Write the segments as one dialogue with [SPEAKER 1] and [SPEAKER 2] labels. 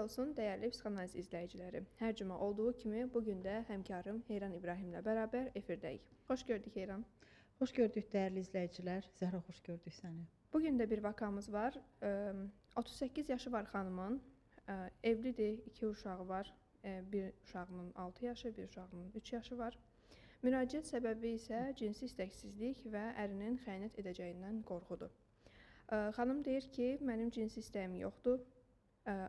[SPEAKER 1] olsun dəyərli psixoanaliz izləyiciləri. Hər cümə olduğu kimi bugün də həmkarım Heyran İbrahimlə bərabər efirdəyik. Xoş gördük Heyran.
[SPEAKER 2] Xoş gördük dəyərli izləyicilər. Zəhra, xoş gördük səni.
[SPEAKER 1] Bugün də bir vakamız var. 38 yaşı var xanımın. Evlidir, 2 uşağı var. Bir uşağının 6 yaşı, bir uşağının 3 yaşı var. Müraciət səbəbi isə cinsi istəksizlik və ərinin xəyanət edəcəyindən qorxudur. Xanım deyir ki, mənim cinsi istəyim yoxdur.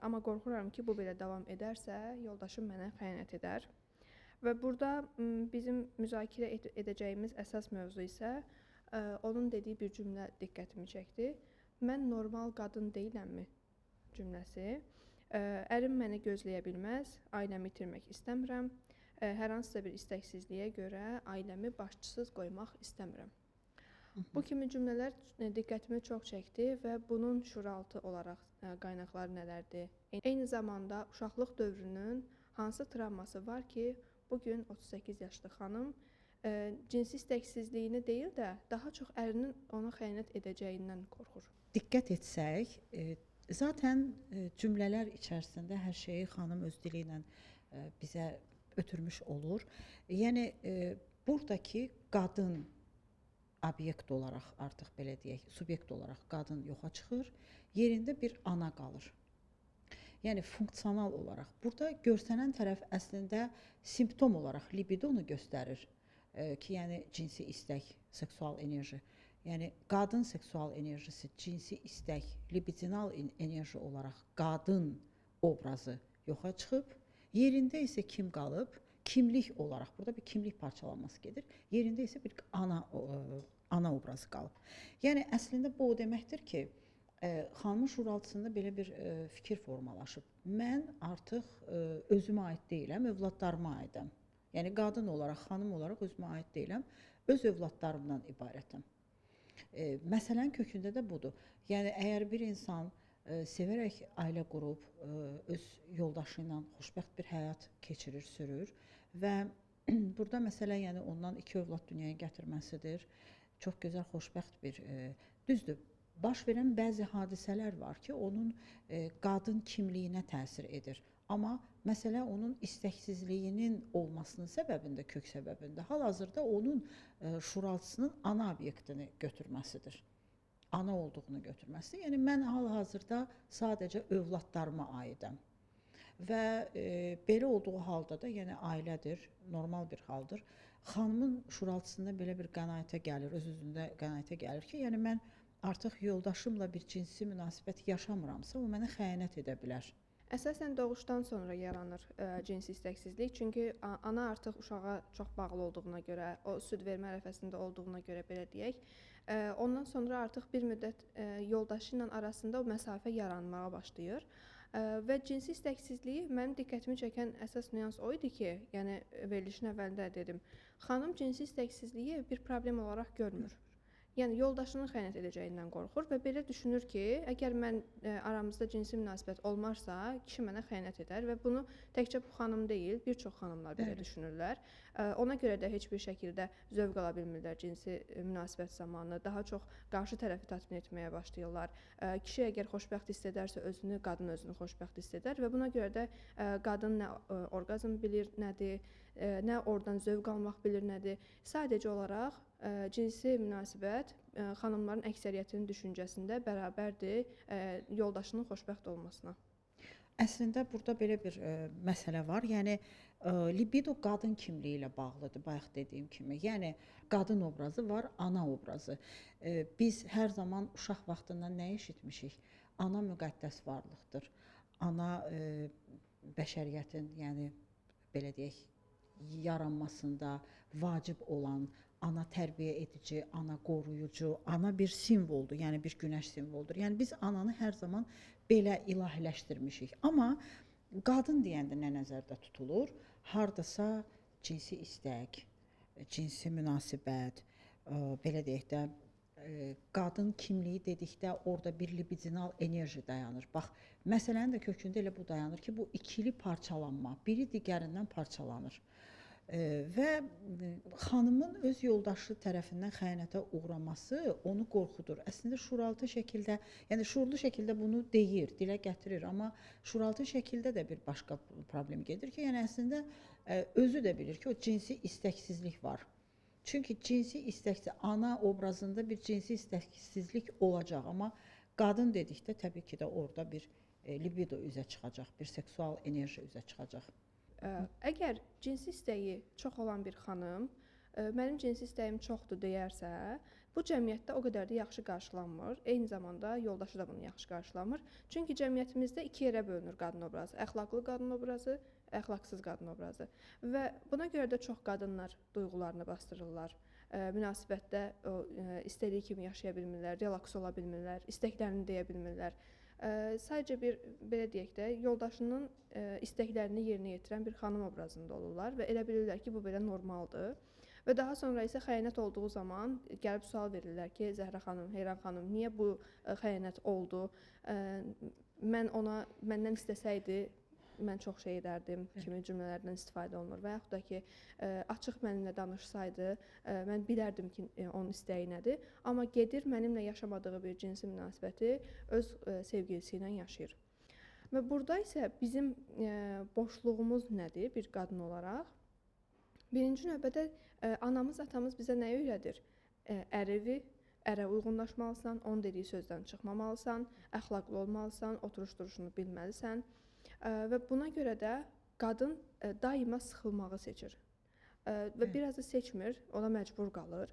[SPEAKER 1] Amma qorxuram ki, bu belə davam edərsə, yoldaşım mənə xəyanət edər. Və burada bizim müzakirə edəcəyimiz əsas mövzu isə onun dediyi bir cümlə diqqətimi çəkdi. Mən normal qadın deyiləmmi cümləsi. Ərim məni gözləyə bilməz, ailəmi itirmək istəmirəm. Hər hansısa bir istəksizliyə görə ailəmi başçısız qoymaq istəmirəm. Bu kimi cümlələr diqqətimi çox çəkdi və bunun şuuraltı olaraq qaynaqları nələrdir? Eyni zamanda uşaqlıq dövrünün hansı travması var ki, bugün 38 yaşlı xanım cinsi istəksizliyini deyil də daha çox ərinin ona xəyanət edəcəyindən qorxur.
[SPEAKER 2] Diqqət etsək, zaten cümlələr içərisində hər şeyi xanım öz dili ilə bizə ötürmüş olur. Yəni buradakı qadın obyekt olaraq artıq belə deyək, subyekt olaraq qadın yoxa çıxır, yerində bir ana qalır. Yəni funksional olaraq burada görsənən tərəf əslində simptom olaraq libidonu göstərir ki, yəni cinsi istək, seksual enerji. Yəni qadın seksual enerjisi, cinsi istək, libidinal enerji olaraq qadın obrazı yoxa çıxıb, yerində isə kim qalıb? Kimlik olaraq, burada bir kimlik parçalanması gedir. Yerində isə bir ana obrazı qalıb. Yəni əslində bu o deməkdir ki, xanımın şuuraltısında belə bir fikir formalaşıb. Mən artıq özümə aid deyiləm, övladlarıma aidəm. Yəni qadın olaraq, xanım olaraq özümə aid deyiləm, öz övladlarımdan ibarətəm. Məsələnin kökündə də budur. Yəni əgər bir insan sevərək ailə qurub, öz yoldaşı ilə xoşbəxt bir həyat keçirir, sürür və burada məsələ yəni ondan 2 övlad dünyaya gətirməsidir. Çox gözəl, xoşbəxt bir düzdür. Baş verən bəzi hadisələr var ki, onun qadın kimliyinə təsir edir. Amma məsələ onun istəksizliyinin olmasının səbəbində, kök səbəbində hal-hazırda onun şuuraltısının ana obyektini götürməsidir. Ana olduğunu götürməsi. Yəni mən hal-hazırda sadəcə övladlarıma aidəm. Və belə olduğu halda da, yəni ailədir, normal bir haldır. Xanımın şuuraltısında belə bir qənaətə gəlir, öz özündə qənaətə gəlir ki, yəni mən artıq yoldaşımla bir cinsi münasibət yaşamıramsa, o mənə xəyanət edə bilər.
[SPEAKER 1] Əsasən doğuşdan sonra yaranır cinsi istəksizlik. Çünki ana artıq uşağa çox bağlı olduğuna görə, o süd vermə ərəfəsində olduğuna görə belə deyək, ondan sonra artıq bir müddət yoldaşı ilə arasında o məsafə yaranmağa başlayır. Və cinsi istəksizliyi mənim diqqətimi çəkən əsas nüans o idi ki, yəni verilişin əvvəlində dedim, xanım cinsi istəksizliyi bir problem olaraq görmür. Yəni yoldaşının xəyanət edəcəyindən qorxur və belə düşünür ki, əgər mən aramızda cinsi münasibət olmarsa, kişi mənə xəyanət edər və bunu təkcə bu xanım deyil, bir çox xanımlar belə düşünürlər. Ona görə də heç bir şəkildə zövq ala bilmirlər cinsi münasibət zamanı. Daha çox qarşı tərəfi tatmin etməyə başlayırlar. Kişi əgər xoşbəxt hiss edərsə özünü, qadın özünü xoşbəxt hiss edər və buna görə də qadın nə orqazm bilir, nədir, nə oradan zövq almaq bilir, nədir. Sadəcə olaraq cinsi münasibət xanımların əksəriyyətinin düşüncəsində bərabərdir yoldaşının xoşbəxt olmasına.
[SPEAKER 2] Əslində burada belə bir məsələ var. Yəni libido qadın kimliyi ilə bağlıdır, bayaq dediyim kimi. Yəni qadın obrazı var, ana obrazı. Biz hər zaman uşaq vaxtından nə eşitmişik? Ana müqəddəs varlıqdır. Ana bəşəriyyətin, yəni belə deyək, yaranmasında vacib olan, ana tərbiyə edici, ana qoruyucu, ana bir simvoldur, yəni bir günəş simvoldur. Yəni biz ananı hər zaman belə ilahiləşdirmişik. Amma qadın deyəndə nə nəzərdə tutulur? Hardasa cinsi istək, cinsi münasibət, belə deyək də, qadın kimliyi dedikdə orada bir libidinal enerji dayanır. Bax, məsələnin də kökündə elə bu dayanır ki, bu ikili parçalanma, biri digərindən parçalanır. Və xanımın öz yoldaşı tərəfindən xəyanətə uğraması onu qorxudur. Əslində şuuraltı şəkildə, yəni şuurlu şəkildə bunu deyir, dilə gətirir, amma şuuraltı şəkildə də bir başqa problem gedir ki, yəni əslində özü də bilir ki, o cinsi istəksizlik var. Çünki cinsi istəksizlik, ana obrazında bir cinsi istəksizlik olacaq, amma qadın dedikdə təbii ki də orada bir libido üzə çıxacaq, bir seksual enerji üzə çıxacaq.
[SPEAKER 1] Əgər cinsi istəyi çox olan bir xanım, mənim cinsi istəyim çoxdur deyərsə, bu cəmiyyətdə o qədər də yaxşı qarşılanmır. Eyni zamanda yoldaşı da bunu yaxşı qarşılamır. Çünki cəmiyyətimizdə iki yerə bölünür qadın obrazı: əxlaqlı qadın obrazı, əxlaqsız qadın obrazı. Və buna görə də çox qadınlar duyğularını bastırırlar. Münasibətdə o istədiyi kimi yaşaya bilmirlər, relaks ola bilmirlər, istəklərini deyə bilmirlər. Sadəcə bir, belə deyək də, yoldaşının istəklərini yerinə yetirən bir xanım obrazında olurlar və elə bilirlər ki, bu belə normaldır. Və daha sonra isə xəyanət olduğu zaman gəlib sual verirlər ki, Zəhra xanım, Heyran xanım, niyə bu xəyanət oldu? Məndən istəsəydi, mən çox şey edərdim kimi cümlələrdən istifadə olunur və yaxud da ki, açıq mənimlə danışsaydı, mən bilərdim ki, onun istəyi nədir, amma gedir mənimlə yaşamadığı bir cinsi münasibəti öz sevgilisi ilə yaşayır. Və burada isə bizim boşluğumuz nədir bir qadın olaraq? Birinci növbədə anamız, atamız bizə nə öyrədir? Ərə uyğunlaşmalısan, onun dediyi sözdən çıxmamalısan, əxlaqlı olmalısan, oturuş-duruşunu bilməlisən. Və buna görə də qadın daima sıxılmağı seçir. Və biraz da seçmir, ona məcbur qalır.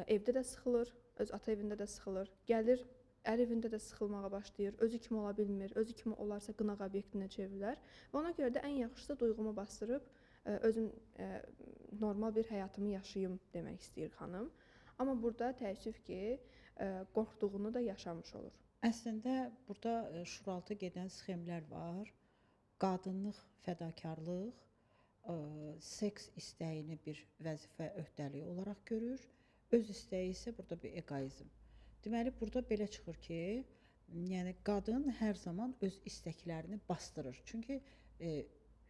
[SPEAKER 1] Evdə də sıxılır, öz ata evində də sıxılır. Gəlir, ər evində də sıxılmağa başlayır. Özü kimi ola bilmir, özü kimi olarsa qınaq obyektinə çevrilər. Və ona görə də ən yaxşısı duyğumu bastırıb özüm normal bir həyatımı yaşayım demək istəyir xanım. Amma burada təəssüf ki, qorxduğunu da yaşamış olur.
[SPEAKER 2] Əslində burada şuuraltı gedən sxemlər var. Qadınlıq, fədakarlıq, seks istəyini bir vəzifə, öhdəlik olaraq görür. Öz istəyi isə burada bir eqoizm. Deməli, burada belə çıxır ki, yəni qadın hər zaman öz istəklərini bastırır. Çünki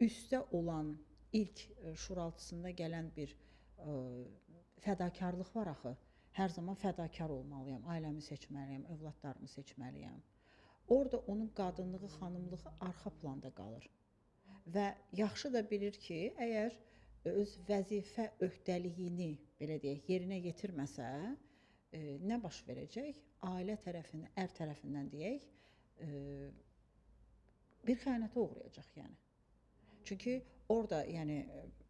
[SPEAKER 2] üstdə olan ilk şuuraltısında gələn bir fədakarlıq var axı. Hər zaman fədakar olmalıyam, ailəmi seçməliyəm, övladlarımı seçməliyəm. Orada onun qadınlığı, xanımlığı arxa planda qalır. Və yaxşı da bilir ki, əgər öz vəzifə öhdəliyini, belə deyək, yerinə yetirməsə, nə baş verəcək? Ailə tərəfindən, ər tərəfindən deyək, bir xəyanətə uğrayacaq yəni. Çünki orada yəni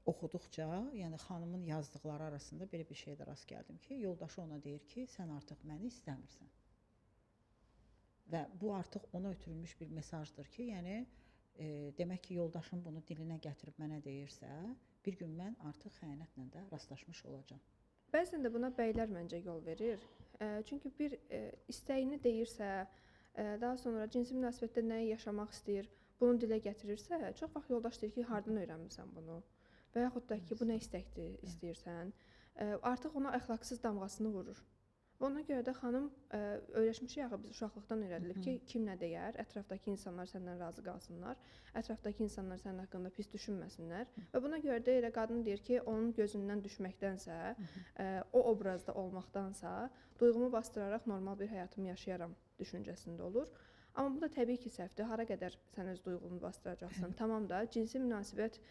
[SPEAKER 2] oxuduqca, yəni xanımın yazdıqları arasında belə bir şeydə rast gəldim ki, yoldaşı ona deyir ki, sən artıq məni istəmirsən. Və bu artıq ona ötürülmüş bir mesajdır ki, yəni demək ki, yoldaşım bunu dilinə gətirib mənə deyirsə, bir gün mən artıq xəyanətlə də rastlaşmış olacağam.
[SPEAKER 1] Bəzən də buna bəylər məncə yol verir. Çünki bir istəyini deyirsə, daha sonra cinsi münasibətdə nəyi yaşamaq istəyir, bunu dilə gətirirsə, çox vaxt yoldaş deyir ki, hardan öyrənmisən bunu? Və yaxud da ki, bu nə istəkdir, istəyirsən? Artıq ona əxlaqsız damğasını vurur. Və ona görə də xanım öyrəşmişik axı, biz uşaqlıqdan öyrədilib ki, kim nə deyər, ətrafdakı insanlar səndən razı qalsınlar, ətrafdakı insanlar sənin haqqında pis düşünməsinlər. Və buna görə də elə qadın deyir ki, onun gözündən düşməkdənsə, o obrazda olmaqdansa, duyğumu bastıraraq normal bir həyatımı yaşayaram düşüncəsində olur. Amma bu da təbii ki, səhvdir. Hara qədər sən öz duyğunu bastıracaqsan? Tamam da, cinsi münasibət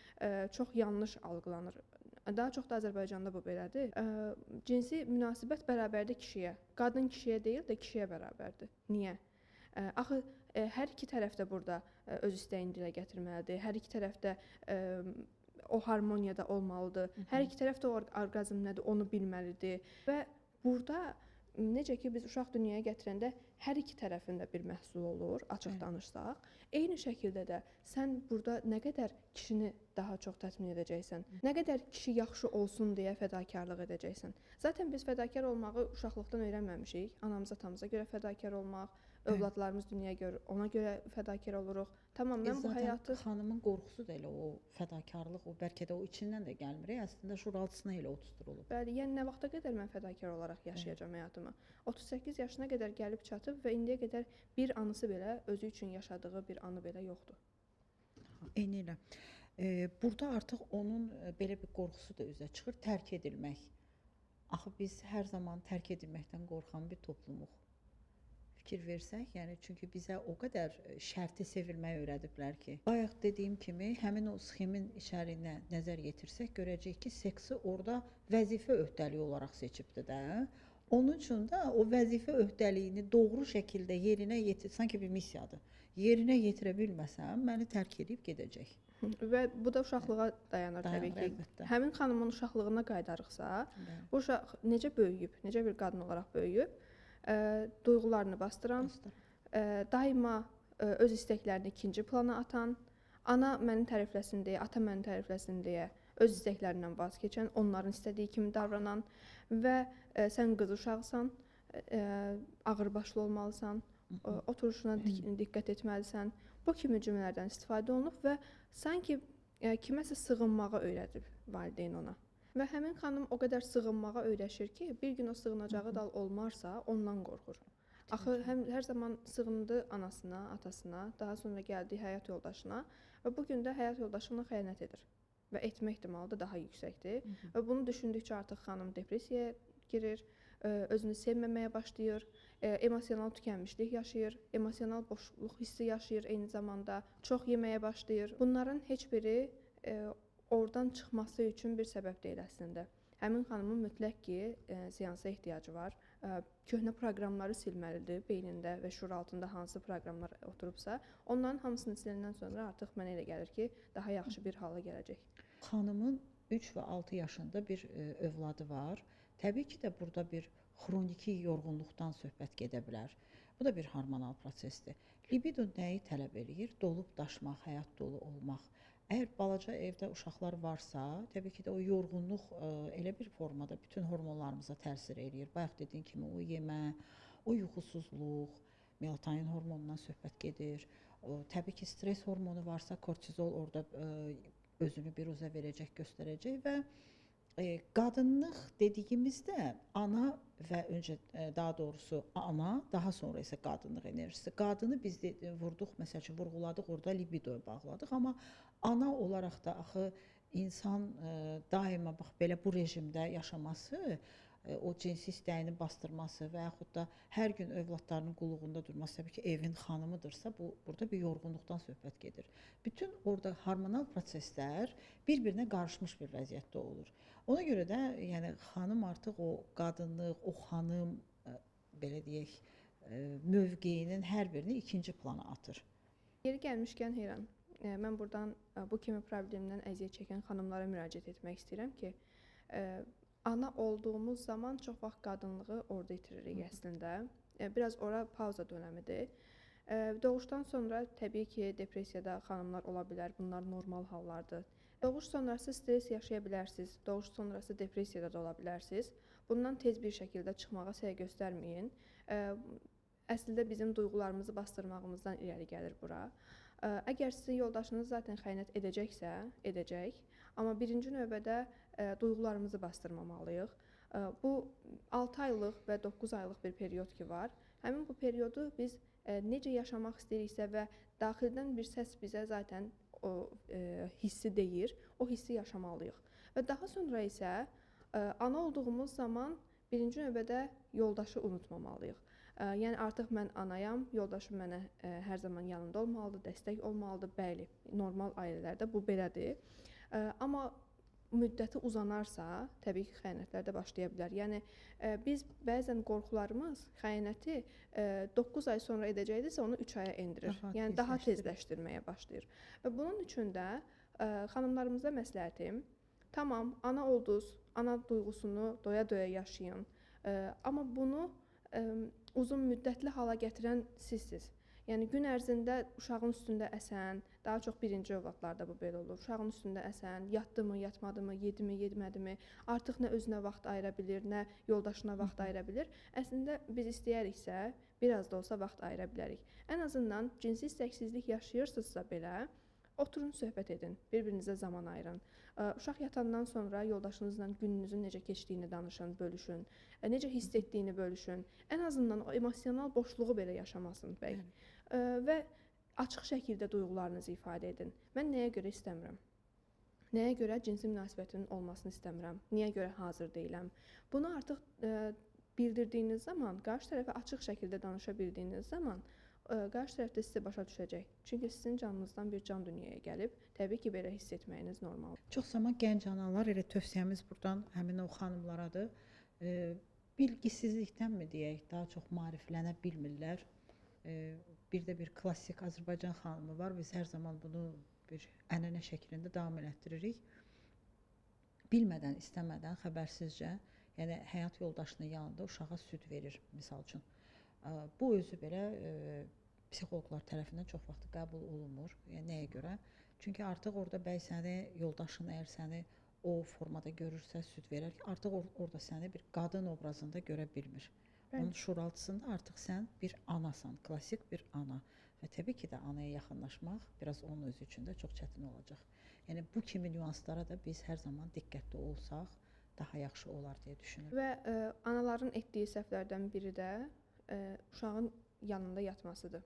[SPEAKER 1] çox yanlış algılanır. Daha çox da Azərbaycanda bu belədir. Cinsi münasibət bərabərdir kişiyə. Qadın kişiyə deyil də kişiyə bərabərdir. Niyə? Axı hər iki tərəf də burada öz istəyini dilə gətirməlidir. Hər iki tərəf də o harmoniyada olmalıdır. Hər iki tərəf də o orqazm nədir, onu bilməlidir. Və burada necə ki, biz uşaq dünyaya gətirəndə hər iki tərəfin də bir məhsulu olur, açıq danışsaq. Eyni şəkildə də sən burada nə qədər kişini daha çox təmin edəcəksən, nə qədər kişi yaxşı olsun deyə fədakarlıq edəcəksən. Zaten biz fədakar olmağı uşaqlıqdan öyrənməmişik. Anamıza, atamıza görə fədakar olmaq, övladlarımız dünyaya görə ona görə fədakar oluruq. Tamam, mən bu həyatı
[SPEAKER 2] xanımın qorxusu da elə o fədakarlıq, o bəlkə də o içindən də gəlmir. Əslində şuuraltısına elə oturtdurulub.
[SPEAKER 1] Bəli, yəni nə vaxta qədər mən fədakar olaraq yaşayacağam həyatımı? 38 yaşına qədər gəlib çatıb və indiyə qədər bir anısı belə, özü üçün yaşadığı bir anı belə yoxdur.
[SPEAKER 2] Eynilə. Burada artıq onun belə bir qorxusu da üzə çıxır, tərk edilmək. Axı biz hər zaman tərk edilməkdən qorxan bir toplumuq. Fikir versək, yəni çünki bizə o qədər şərti sevilməyi öyrədiblər ki, bayaq dediyim kimi, həmin o sxemin içərisinə nəzər yetirsək, görəcəyik ki, seksi orada vəzifə öhdəliyi olaraq seçibdi də. Onun üçün də o vəzifə öhdəliyini doğru şəkildə yerinə yetir, sanki bir missiyadır. Yerinə yetirə bilməsəm, məni tərk edib gedəcək.
[SPEAKER 1] Və bu da uşaqlığa dayanır təbii ki.
[SPEAKER 2] Əlbəttə.
[SPEAKER 1] Həmin xanımın uşaqlığına qayıdarıqsa, bu uşaq necə böyüyüb, necə bir qadın olaraq böyüyüb, duyğularını bastıran, daima öz istəklərini ikinci plana atan, ana məni tərifləsin deyə, ata məni tərifləsin deyə öz istəklərindən vaz keçən, onların istədiyi kimi davranan və sən qız uşaqsan, ağırbaşlı olmalısan, oturuşuna diqqət etməlisən. Bu kimi cümlələrdən istifadə olunub və sanki kiməsə sığınmağa öyrədib valideyn ona. Və həmin xanım o qədər sığınmağa öyrəşir ki, bir gün o sığınacağı dal olmarsa, ondan qorxur. Axı hər zaman sığındı anasına, atasına, daha sonra gəldi həyat yoldaşına və bu gün də həyat yoldaşı ona xəyanət edir və etmə ehtimalı da daha yüksəkdir. Və bunu düşündükcə artıq xanım depressiyaya girir, özünü sevməməyə başlayır, emosional tükənmişlik yaşayır, emosional boşluq hissi yaşayır, eyni zamanda çox yeməyə başlayır. Bunların heç biri oradan çıxması üçün bir səbəb deyil əslində. Həmin xanımın mütləq ki, seansa ehtiyacı var. Köhnə proqramları silməlidir beynində və şuur altında hansı proqramlar oturubsa, onların hamısını siləndən sonra artıq mənə elə gəlir ki, daha yaxşı bir hala gələcək.
[SPEAKER 2] Xanımın 3 və 6 yaşında bir övladı var. Təbii ki də burada bir xroniki yorğunluqdan söhbət gedə bilər. Bu da bir hormonal prosesdir. Libido nəyi tələb eləyir? Dolub daşmaq, həyat dolu olmaq. Əgər balaca evdə uşaqlar varsa, təbii ki də o yorğunluq elə bir formada bütün hormonlarımıza təsir eləyir. Bayaq dediyim kimi o yemə, o yuxusuzluq, melatonin hormonundan söhbət gedir. Təbii ki stres hormonu varsa, kortizol orada özünü biruzə verəcək, göstərəcək və qadınlıq dediyimizdə ana və öncə daha doğrusu ana, daha sonra isə qadınlıq enerjisi. Qadını biz vurduq, məsəl üçün vurğuladıq, orada libidoya bağladıq, amma ana olaraq da axı insan daima bax belə bu rejimdə yaşaması, o cinsi istəyini bastırması və yaxud da hər gün övladlarının qulluğunda durması, təbii ki, evin xanımıdırsa, burada bir yorğunluqdan söhbət gedir. Bütün orada hormonal proseslər bir-birinə qarışmış bir vəziyyətdə olur. Ona görə də yəni xanım artıq o qadınlıq, o xanım belə deyək, mövqeyinin hər birini ikinci plana atır.
[SPEAKER 1] Yeri gəlmişkən Heyran, mən buradan bu kimi problemdən əziyyət çəkən xanımlara müraciət etmək istəyirəm ki, ana olduğumuz zaman çox vaxt qadınlığı orada itiririk əslində. Biraz ora pauza dönəmidir. Doğuşdan sonra təbii ki, depressiyada xanımlar ola bilər, bunlar normal hallardır. Doğuş sonrası stres yaşaya bilərsiniz, doğuş sonrası depressiyada da ola bilərsiniz. Bundan tez bir şəkildə çıxmağa səy göstərməyin. Əslində bizim duyğularımızı bastırmağımızdan irəli gəlir bura. Əgər sizin yoldaşınız zaten xəyanət edəcəksə, edəcək. Amma birinci növbədə duyğularımızı bastırmamalıyıq. Bu 6 aylıq və 9 aylıq bir period ki var. Həmin bu periodu biz necə yaşamaq istəyiriksə və daxildən bir səs bizə zaten o hissi deyir, o hissi yaşamalıyıq. Və daha sonra isə ana olduğumuz zaman birinci növbədə yoldaşı unutmamalıyıq. Yəni artıq mən anayam, yoldaşım mənə hər zaman yanında olmalıdır, dəstək olmalıdır. Bəli, normal ailələrdə bu belədir. Amma müddəti uzanarsa, təbii ki, xəyanətlər də başlaya bilər. Yəni biz bəzən qorxularımız xəyanəti 9 ay sonra edəcəkdirsə, onu 3 aya endirir. Yəni daha tezləşdirməyə başlayır. Və bunun üçün də xanımlarımıza məsləhətim, tamam, ana oldunuz, ana duyğusunu doya-doya yaşayın. Amma bunu uzun müddətli hala gətirən sizsiniz. Yəni gün ərzində uşağın üstündə əsən, daha çox birinci övladlarda bu belə olur. Uşağın üstündə əsən, yatdımı, yatmadımı, yedimi, yemədimi, artıq nə özünə vaxt ayıra bilir, nə yoldaşına vaxt ayıra bilir. Əslində biz istəyəriksə, biraz da olsa vaxt ayıra bilərik. Ən azından cinsi istəksizlik yaşayırsınızsa belə, oturun, söhbət edin, bir-birinizə zaman ayırın. Uşaq yatandan sonra yoldaşınızla gününüzün necə keçdiyini danışın, bölüşün, necə hiss etdiyini bölüşün. Ən azından o emosional boşluğu belə yaşamasın bəy. Və açıq şəkildə duyğularınızı ifadə edin. Mən nəyə görə istəmirəm? Nəyə görə cinsi münasibətin olmasını istəmirəm? Niyə görə hazır deyiləm? Bunu artıq bildirdiyiniz zaman, qarşı tərəfə açıq şəkildə danışa bildiyiniz zaman, qarşı tərəf də sizi başa düşəcək. Çünki sizin canınızdan bir can dünyaya gəlib. Təbii ki, belə hiss etməyiniz normaldır.
[SPEAKER 2] Çox zaman gənc analar elə tövsiyəmiz buradan həmin o xanımlaradır. Bilgisizlikdənmi deyək, daha çox maariflənə bilmirlər. Bir də bir klassik Azərbaycan xanımı var. Biz hər zaman bunu bir ənənə şəklində davam elətdiririk. Bilmədən, istəmədən, xəbərsizcə, yəni həyat yoldaşının yanında uşağa süd verir, misal üçün. Bu özü belə psixoloqlar tərəfindən çox vaxt qəbul olunmur. Yəni nəyə görə? Çünki artıq orada bəy səni, yoldaşın əgər səni o formada görürsə, süd verər ki, artıq orada səni bir qadın obrazında görə bilmir. Onun şuuraltısında artıq sən bir anasan, klassik bir ana. Və təbii ki də anaya yaxınlaşmaq biraz onun özü üçün də çox çətin olacaq. Yəni bu kimi nüanslara da biz hər zaman diqqətli olsaq daha yaxşı olar deyə düşünürəm.
[SPEAKER 1] Və anaların etdiyi səhvlərdən biri də uşağın yanında yatmasıdır.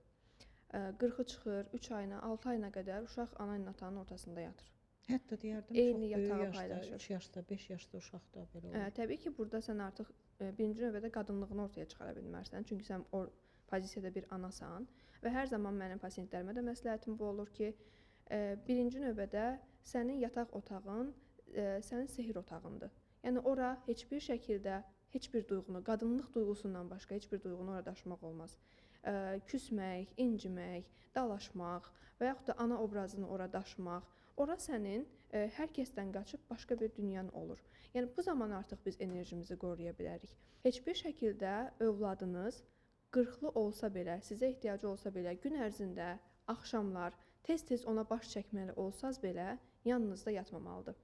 [SPEAKER 1] 40-ı çıxır, 3 ayına, 6 ayına qədər uşaq ana ilə atanın ortasında yatır.
[SPEAKER 2] Hətta deyərdim,
[SPEAKER 1] Eyni
[SPEAKER 2] çox böyük
[SPEAKER 1] yatağı
[SPEAKER 2] yaşda,
[SPEAKER 1] paylaşır.
[SPEAKER 2] 3 yaşda, 5 yaşda uşaqda belə olur.
[SPEAKER 1] Təbii ki, burada sən artıq birinci növbədə qadınlığını ortaya çıxara bilmərsən. Çünki sən o pozisiyada bir anasan və hər zaman mənim pasiyentlərimə də məsləhətim bu olur ki, birinci növbədə sənin yataq otağın sənin sehr otağındır. Yəni ora heç bir şəkildə heç bir duyğunu, qadınlıq duyğusundan başqa heç bir duyğunu ora daşımaq olmaz. Küsmək, incimək, dalaşmaq və yaxud da ana obrazını ora daşımaq, ora sənin hər kəsdən qaçıb başqa bir dünyan olur. Yəni bu zaman artıq biz enerjimizi qoruya bilərik. Heç bir şəkildə övladınız 40-lı olsa belə, sizə ehtiyacı olsa belə, gün ərzində, axşamlar tez-tez ona baş çəkməli olsaz belə yanınızda yatmamalıdır.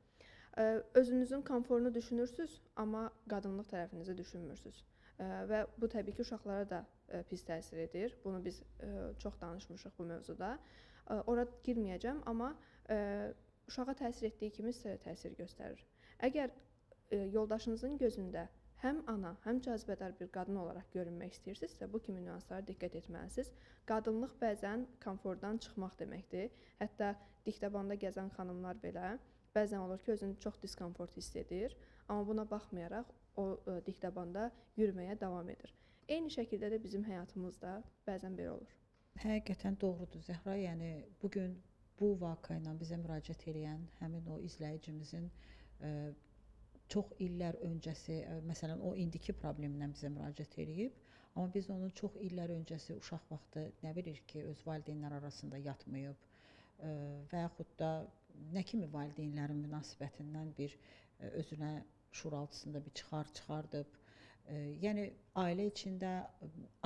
[SPEAKER 1] Özünüzün komforunu düşünürsüz, amma qadınlıq tərəfinizi düşünmürsüz. Və bu təbii ki, uşaqlara da pis təsir edir. Bunu biz çox danışmışıq bu mövzuda. Ora girməyəcəm, amma uşağa təsir etdiyi kimi sizə də təsir göstərir. Əgər yoldaşınızın gözündə həm ana, həm cazibədar bir qadın olaraq görünmək istəyirsinizsə, bu kimi nüanslara diqqət etməlisiniz. Qadınlıq bəzən komfortdan çıxmaq deməkdir. Hətta diktabanda gəzən xanımlar belə bəzən olur ki, özünü çox diskomfort hiss edir, amma buna baxmayaraq o diktabanda yürüməyə davam edir. Eyni şəkildə də bizim həyatımızda bəzən belə olur.
[SPEAKER 2] Həqiqətən doğrudur Zəhra. Yəni bugün bu vaka ilə bizə müraciət edən həmin o izləyicimizin çox illər öncəsi, məsələn, o indiki problemlə bizə müraciət edib, amma biz onun çox illər öncəsi uşaq vaxtı nə bilir ki, öz valideynlər arasında yatmayıb və yaxud da nə kimi valideynlərin münasibətindən bir özünə şuuraltısında bir çıxardıb. Yəni ailə içində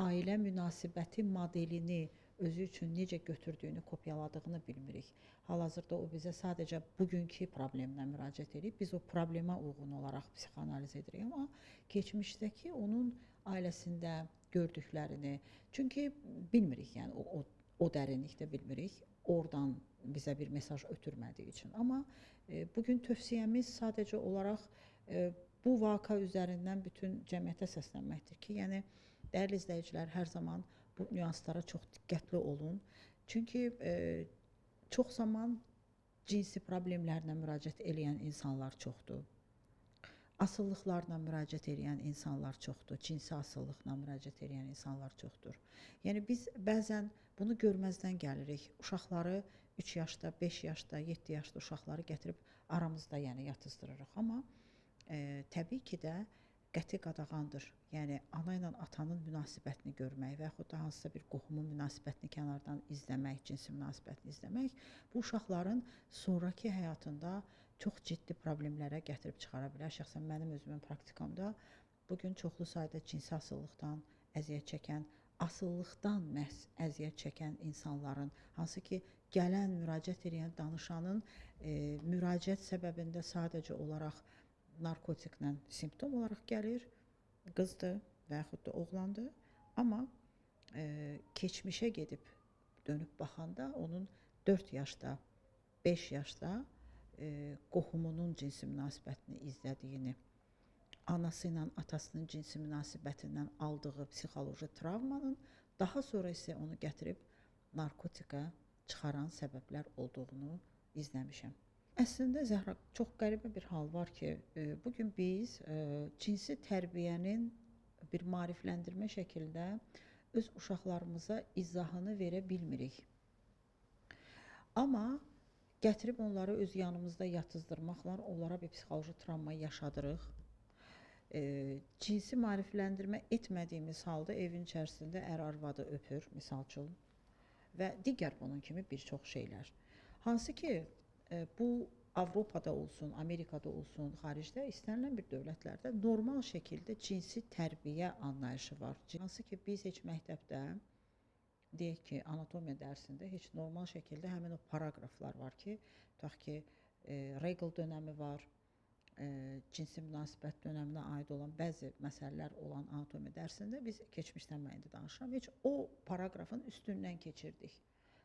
[SPEAKER 2] ailə münasibəti modelini özü üçün necə götürdüyünü, kopyaladığını bilmirik. Hal-hazırda o bizə sadəcə bugünkü problemlə müraciət edib, biz o problemə uyğun olaraq psixoanaliz edirik, amma keçmişdəki onun ailəsində gördüklərini, çünki bilmirik, yəni o dərinlikdə bilmirik, oradan bizə bir mesaj ötürmədiyi üçün. Amma bugün tövsiyəmiz sadəcə olaraq bu vaka üzərindən bütün cəmiyyətə səslənməkdir ki, yəni dəyərli izləyicilər, hər zaman bu nüanslara çox diqqətli olun. Çünki çox zaman cinsi problemlərlə müraciət edən insanlar çoxdur. Asıllıqlarla müraciət edən insanlar çoxdur. Cinsi asıllıqla müraciət edən insanlar çoxdur. Yəni biz bəzən bunu görməzdən gəlirik. Uşaqları 3 yaşda, 5 yaşda, 7 yaşda uşaqları gətirib aramızda yatızdırırıq. Amma təbii ki də qəti qadağandır. Yəni ana ilə atanın münasibətini görmək və yaxud da hansısa bir qohumun münasibətini kənardan izləmək, cinsi münasibətini izləmək bu uşaqların sonrakı həyatında çox ciddi problemlərə gətirib çıxara bilər. Şəxsən mənim özümün praktikamda bugün çoxlu sayda cinsi asılılıqdan əziyyət çəkən, asılılıqdan məhz əziyyət çəkən insanların, hansı ki gələn, müraciət edən danışanın müraciət səbəbində sadəcə olaraq narkotiklə simptom olaraq gəlir, qızdır və yaxud da oğlandır, amma keçmişə gedib dönüb baxanda onun 4 yaşda, 5 yaşda qohumunun cinsi münasibətini izlədiyini, anası ilə atasının cinsi münasibətindən aldığı psixoloji travmanın daha sonra isə onu gətirib narkotika çıxaran səbəblər olduğunu izləmişəm. Əslində Zəhra, çox qəribə bir hal var ki, bu gün biz cinsi tərbiyənin bir maarifləndirmə şəklində öz uşaqlarımıza izahını verə bilmirik. Amma gətirib onları öz yanımızda yatızdırmaqla onlara bir psixoloji travma yaşadırıq. Cinsi maarifləndirmə etmədiyimiz halda evin içərisində ər-arvadı öpür, misal üçün, və digər bunun kimi bir çox şeylər. Hansı ki, bu Avropada olsun, Amerikada olsun, xaricdə istənilən bir dövlətlərdə normal şəkildə cinsi tərbiyə anlayışı var. Hansı ki, biz heç məktəbdə, deyək ki, anatomiya dərsində heç normal şəkildə həmin o paraqraflar var ki, tutaq ki, Regal dönəmi var, cinsi münasibət dönəminə aid olan bəzi məsələlər olan anatomiya dərsində biz keçmişdən mən indi danışıram. Heç o paraqrafın üstündən keçirdik.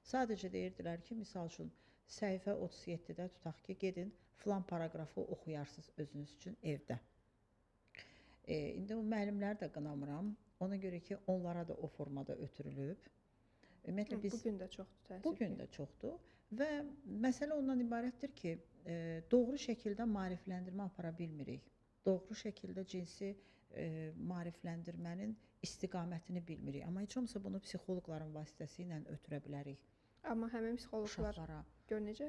[SPEAKER 2] Sadəcə deyirdilər ki, misal üçün, səhifə 37-də tutaq ki, gedin filan paraqrafı oxuyarsınız özünüz üçün evdə. İndi o müəllimləri də qınamıram. Ona görə ki, onlara da o formada ötürülüb. Ümumiyyətlə biz
[SPEAKER 1] bugün də çoxdur təəssüf ki.
[SPEAKER 2] Bugün də çoxdur və məsələ ondan ibarətdir ki, doğru şəkildə maarifləndirmə apara bilmirik. Doğru şəkildə cinsi maarifləndirmənin istiqamətini bilmirik. Amma heç olmasa bunu psixoloqların vasitəsilə ötürə bilərik.
[SPEAKER 1] Amma həmin psixoloqlar
[SPEAKER 2] Uşaqlara.
[SPEAKER 1] gör necə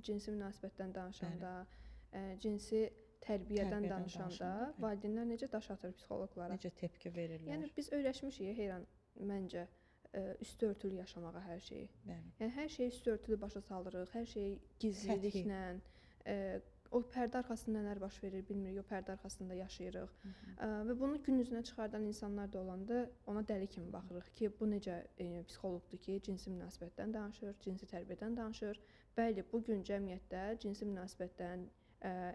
[SPEAKER 1] cinsi münasibətdən danışanda, cinsi tərbiyədən danışanda valideynlər necə daş atır psixoloqlara.
[SPEAKER 2] Necə tepki verirlər.
[SPEAKER 1] Yəni biz öyrəşmişik heyran məncə üstü örtülü yaşamağa hər şeyi.
[SPEAKER 2] Bəli.
[SPEAKER 1] Yəni hər şeyi üstü örtülü başa salırıq, hər şeyi gizliliklə, o pərdə arxasında nələr baş verir bilmirik, o pərdə arxasında yaşayırıq. Və bunu gün üzünə çıxardan insanlar da olanda ona dəli kimi baxırıq ki, bu necə psixoloqdur ki, cinsi münasibətdən danışır, cinsi tərbiyədən danışır. Bəli, bu gün cəmiyyətdə cinsi münasibətdən,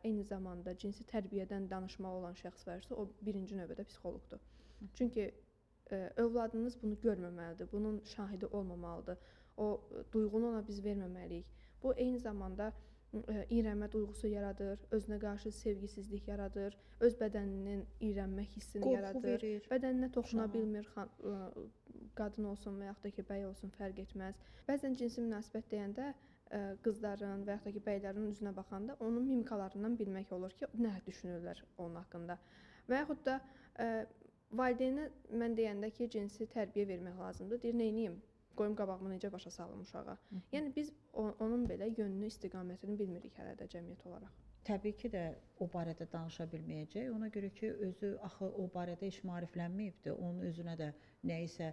[SPEAKER 1] eyni zamanda cinsi tərbiyədən danışmalı olan şəxs varsa, o birinci növbədə psixoloqdur. Çünki övladınız bunu görməməlidir, bunun şahidi olmamalıdır. O duyğunu ona biz verməməliyik. Bu eyni zamanda iyrənmə duyğusu yaradır, özünə qarşı sevgisizlik yaradır, öz bədəninin iyrənmə hissini yaradır. Bədəninə toxuna bilmir, qadın olsun və yaxud da ki, bəy olsun, fərq etməz. Bəzən cinsi münasibət deyəndə qızların və yaxud da ki, bəylərin üzünə baxanda onun mimikalarından bilmək olur ki, nə düşünürlər onun haqqında. Və yaxud da valideynə mən deyəndə ki, cinsi tərbiyə vermək lazımdır, deyir, neyniyim? Qoyum qabağıma necə başa salım uşağa. Yəni biz onun belə yönünü, istiqamətini bilmirik hələ də cəmiyyət olaraq.
[SPEAKER 2] Təbii ki də o barədə danışa bilməyəcək. Ona görə ki, özü axı o barədə heç maariflənməyibdir. Onun özünə də nəyisə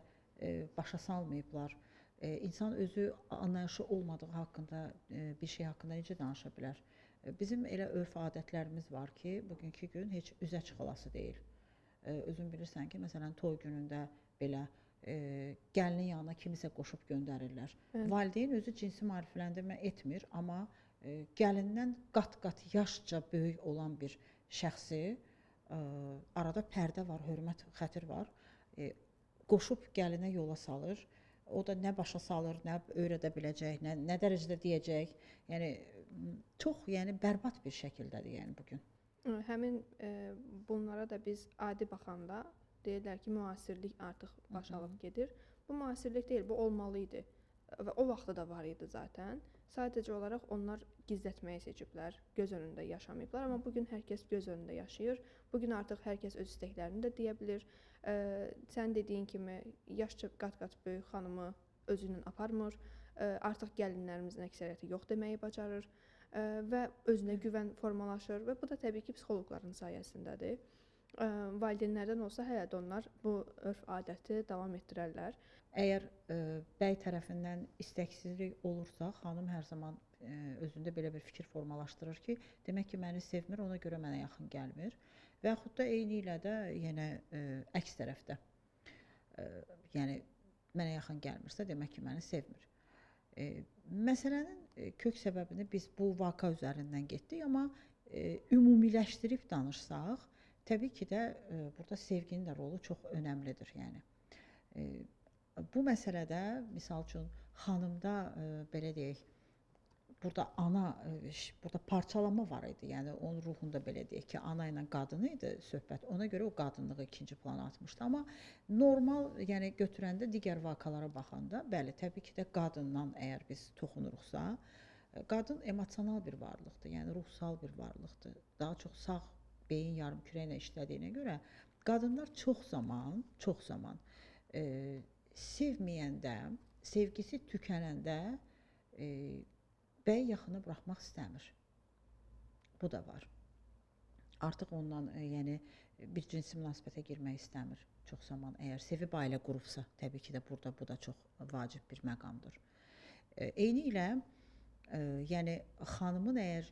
[SPEAKER 2] başa salmayıblar. İnsan özü anlayışı olmadığı haqqında bir şey haqqında necə danışa bilər? Bizim elə örf adətlərimiz var ki, bugünkü gün heç üzə çıxılası deyil. Özün bilirsən ki, məsələn, toy günündə belə gəlinin yanına kimisə qoşub göndərirlər. Valideyn özü cinsi maarifləndirmə etmir, amma gəlindən qat-qat yaşca böyük olan bir şəxsi, arada pərdə var, hörmət, xətir var, qoşub gəlinə yola salır. O da nə başa salır, nə öyrədə biləcək, nə dərəcədə deyəcək. Yəni çox bərbad bir şəkildədir yəni bugün.
[SPEAKER 1] Həmin bunlara da biz adi baxanda deyirlər ki, müasirlik artıq baş alıb gedir. Bu müasirlik deyil, bu olmalı idi. Və o vaxtda da var idi zaten. Sadəcə olaraq onlar gizlətməyi seçiblər, göz önündə yaşamayıblar. Amma bugün hər kəs göz önündə yaşayır. Bugün artıq hər kəs öz istəklərini də deyə bilir. Sən dediyin kimi, yaşca qat-qat böyük xanımı özü ilə aparmır. Artıq gəlinlərimizin əksəriyyəti yox deməyi bacarır. Və özünə güvən formalaşır və bu da təbii ki, psixoloqların sayəsindədir. Valideynlərdən olsa hələ də onlar bu örf adəti davam etdirərlər.
[SPEAKER 2] Əgər bəy tərəfindən istəksizlik olursa, xanım hər zaman özündə belə bir fikir formalaşdırır ki, demək ki, məni sevmir, ona görə mənə yaxın gəlmir. Və yaxud da eyni ilə də yenə əks tərəfdə. Yəni mənə yaxın gəlmirsə, demək ki, məni sevmir. Məsələnin kök səbəbini biz bu vaka üzərindən getdik, amma ümumiləşdirib danışsaq, təbii ki də burada sevginin də rolu çox önəmlidir. Yəni bu məsələdə misal üçün xanımda belə deyək, burada parçalanma var idi. Yəni onun ruhunda belə deyək ki, ana ilə qadın idi söhbət. Ona görə o qadınlığı ikinci plana atmışdı. Amma normal, yəni götürəndə digər vakalara baxanda, bəli, təbii ki də qadından əgər biz toxunuruqsa, Qadın emosional bir varlıqdır, yəni ruhsal bir varlıqdır. Daha çox sağ beyin yarımkürə ilə işlədiyinə görə qadınlar çox zaman sevməyəndə, sevgisi tükənəndə bəy yaxını buraxmaq istəmir. Bu da var. Artıq ondan yəni bir cinsi münasibətə girmək istəmir çox zaman. Əgər sevib ailə qurubsa, təbii ki də burada bu da çox vacib bir məqamdır. Eynilə yəni xanımın əgər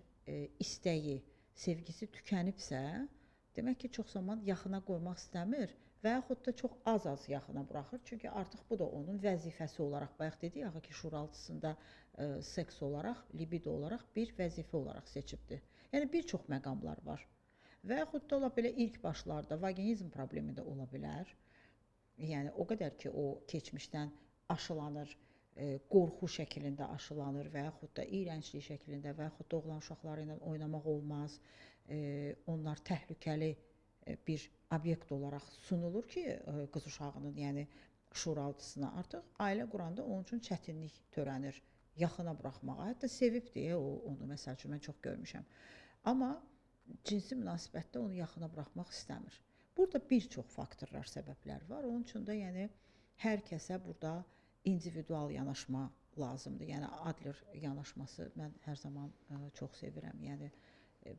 [SPEAKER 2] istəyi, sevgisi tükənibsə, demək ki, çox zaman yaxına qoymaq istəmir və yaxud da çox az yaxına buraxır. Çünki artıq bu da onun vəzifəsi olaraq, bayaq dedik axı ki, şuuraltısında seks olaraq, libido olaraq bir vəzifə olaraq seçibdir. Yəni bir çox məqamlar var. Və yaxud da ola belə ilk başlarda vaginizm problemi də ola bilər. Yəni o qədər ki, o keçmişdən aşılanır, qorxu şəklində aşılanır və yaxud da iyrənclik şəklində və yaxud da oğlan uşaqları ilə oynamaq olmaz. Onlar təhlükəli bir obyekt olaraq sunulur ki, qız uşağının, yəni şuuraltısına artıq ailə quranda onun üçün çətinlik törənir yaxına buraxmağa. Hətta sevib deyə onu məsəl üçün mən çox görmüşəm. Amma cinsi münasibətdə onu yaxına buraxmaq istəmir. Burada bir çox faktorlar, səbəblər var. Onun üçün də yəni hər kəsə burada individual yanaşma lazımdır. Yəni Adler yanaşması mən hər zaman çox sevirəm. Yəni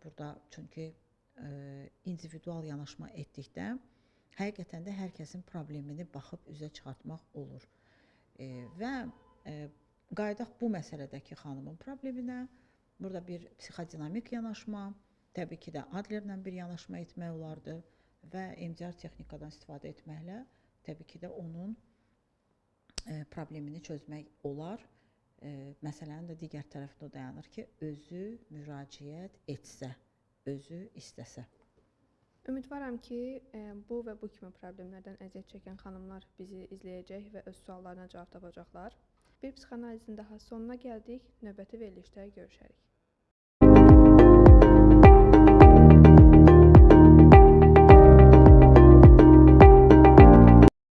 [SPEAKER 2] burada çünki individual yanaşma etdikdə həqiqətən də hər kəsin problemini baxıb üzə çıxartmaq olur. Və qayıdaq bu məsələdəki xanımın probleminə. Burada bir psixodinamik yanaşma, təbii ki də Adlerlə bir yanaşma etmək olardı və MDR texnikadan istifadə etməklə təbii ki də onun problemini çözmək olar. Məsələnin də digər tərəfində dayanır ki, özü müraciət etsə, özü istəsə.
[SPEAKER 1] Ümidvaram ki, bu və bu kimi problemlərdən əziyyət çəkən xanımlar bizi izləyəcək və öz suallarına cavab tapacaqlar. Bir psixoanalizin daha sonuna gəldik. Növbəti verilişdə görüşərik.